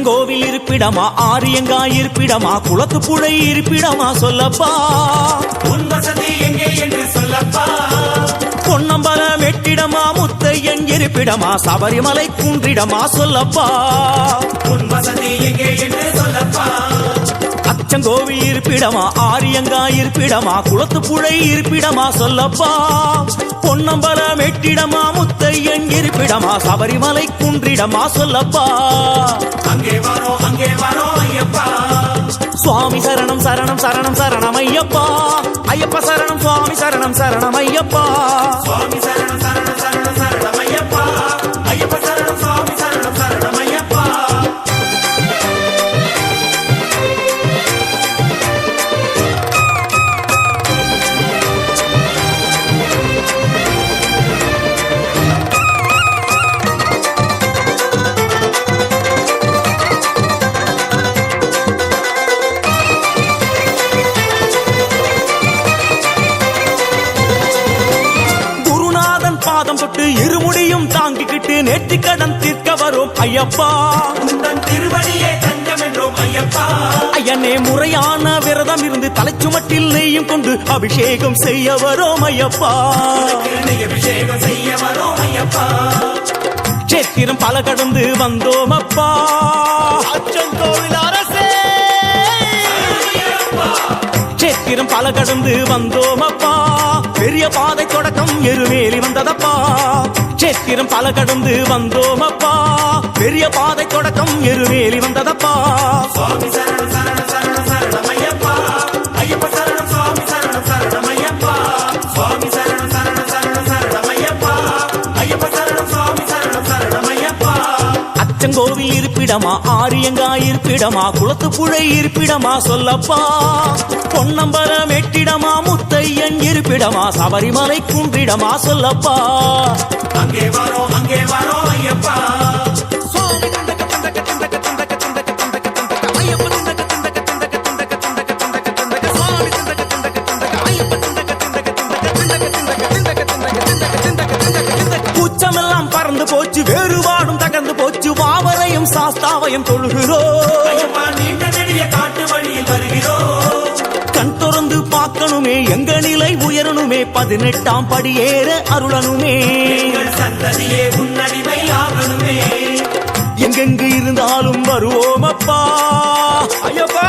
அச்சங்கோவில் இருப்பிடமா ஆரியங்கா இருப்பிடமா குளத்து புழை இருப்பிடமா சொல்லப்பா உன் வசதி எங்கே என்று சொல்லப்பா பொன்னம்பலம் வெட்டிடமா முத்தையன் இருப்பிடமா சபரிமலை குன்றிடமா சொல்லப்பா உன் வசதி எங்கே என்று சொல்லப்பா அச்சங்கோவில் இருப்பிடமா ஆரியங்கா இருப்பிடமா குளத்து புழை இருப்பிடமா சொல்லப்பா பொன்னம்பலம் வெட்டிடமா முத்தையன் இருப்பிடமா சபரிமலை குன்றிடமா சொல்லப்பா அங்கே வரோம் ஐயப்பா சுவாமி சரணம் சரணம் சரணம் சரணம் ஐயப்பா ஐயப்ப சரணம் சுவாமி சரணம் சரணம் ஐயப்பா சுவாமி சரணம் சரணம் சரணம் சரணம் ஐயப்பா ஐயப்ப சரணம் சுவாமி சரணம் சரணம் ஐயப்பா பாதம் தொட்டு இருமுடியும் தாங்கிக்கிட்டு நேர்த்தி கடன் தீர்க்க வரும் ஐயப்பா உந்தன் திருவடியே தஞ்சம் என்றோம் ஐயப்பா ஐயனே முறையான விரதம் இருந்து தலைச்சுமட்டில் நெய்யும் கொண்டு அபிஷேகம் செய்ய வரோம் ஐயப்பா அபிஷேகம் செய்ய வரோம் ஐயப்பா சேத்திரம் பல கடந்து வந்தோம் அப்பா அச்சங்கோவில் அரசே சேத்திரம் பல கடந்து வந்தோம் அப்பா பெரிய பாதை தொடக்கம் எருமேலி வந்ததப்பா சேத்திரம் பல கடந்து வந்தோம் அப்பா பெரிய பாதை தொடக்கம் எருமேலி வந்ததப்பா சுவாமி சரணம் சரணம் சரணம் சரணம் ஐயப்பா ஐயப்ப சரணம் சுவாமி சரணம் சரணம் ஐயப்பா சுவாமி சரணம் சரணம் சரணம் சரணம் ஐயப்பா ஐயப்ப சரணம் சுவாமி சரணம் சரணம் ஐயப்பா அச்சங்கோவில் இருப்பிடமா ஆரியங்கா இருப்பிடமா குளத்து புழை இருப்பிடமா சொல்லப்பா பொன்னம்பலம் வெட்டிடமா முத்தையன் இருப்பிடமா சபரிமலை குன்றிடமா சொல்லப்பா அங்கே வரோம் ஐயப்பா கூச்சமெல்லாம் பறந்து போச்சு வேறுபாடும் தகர்ந்து போச்சு வாவரையும் சாஸ்தாவையும் தொழுகிறோம் நீண்ட நெடிய காட்டு வழியில் வருகிறோம் கண் திறந்து பார்க்கணுமே எங்க நிலை உயரணுமே 18ஆம் படியேற அருளனுமே சந்ததியே உன்னடிமை ஆகணுமே எங்கெங்கு இருந்தாலும் வருவோம் அப்பா ஐயப்பா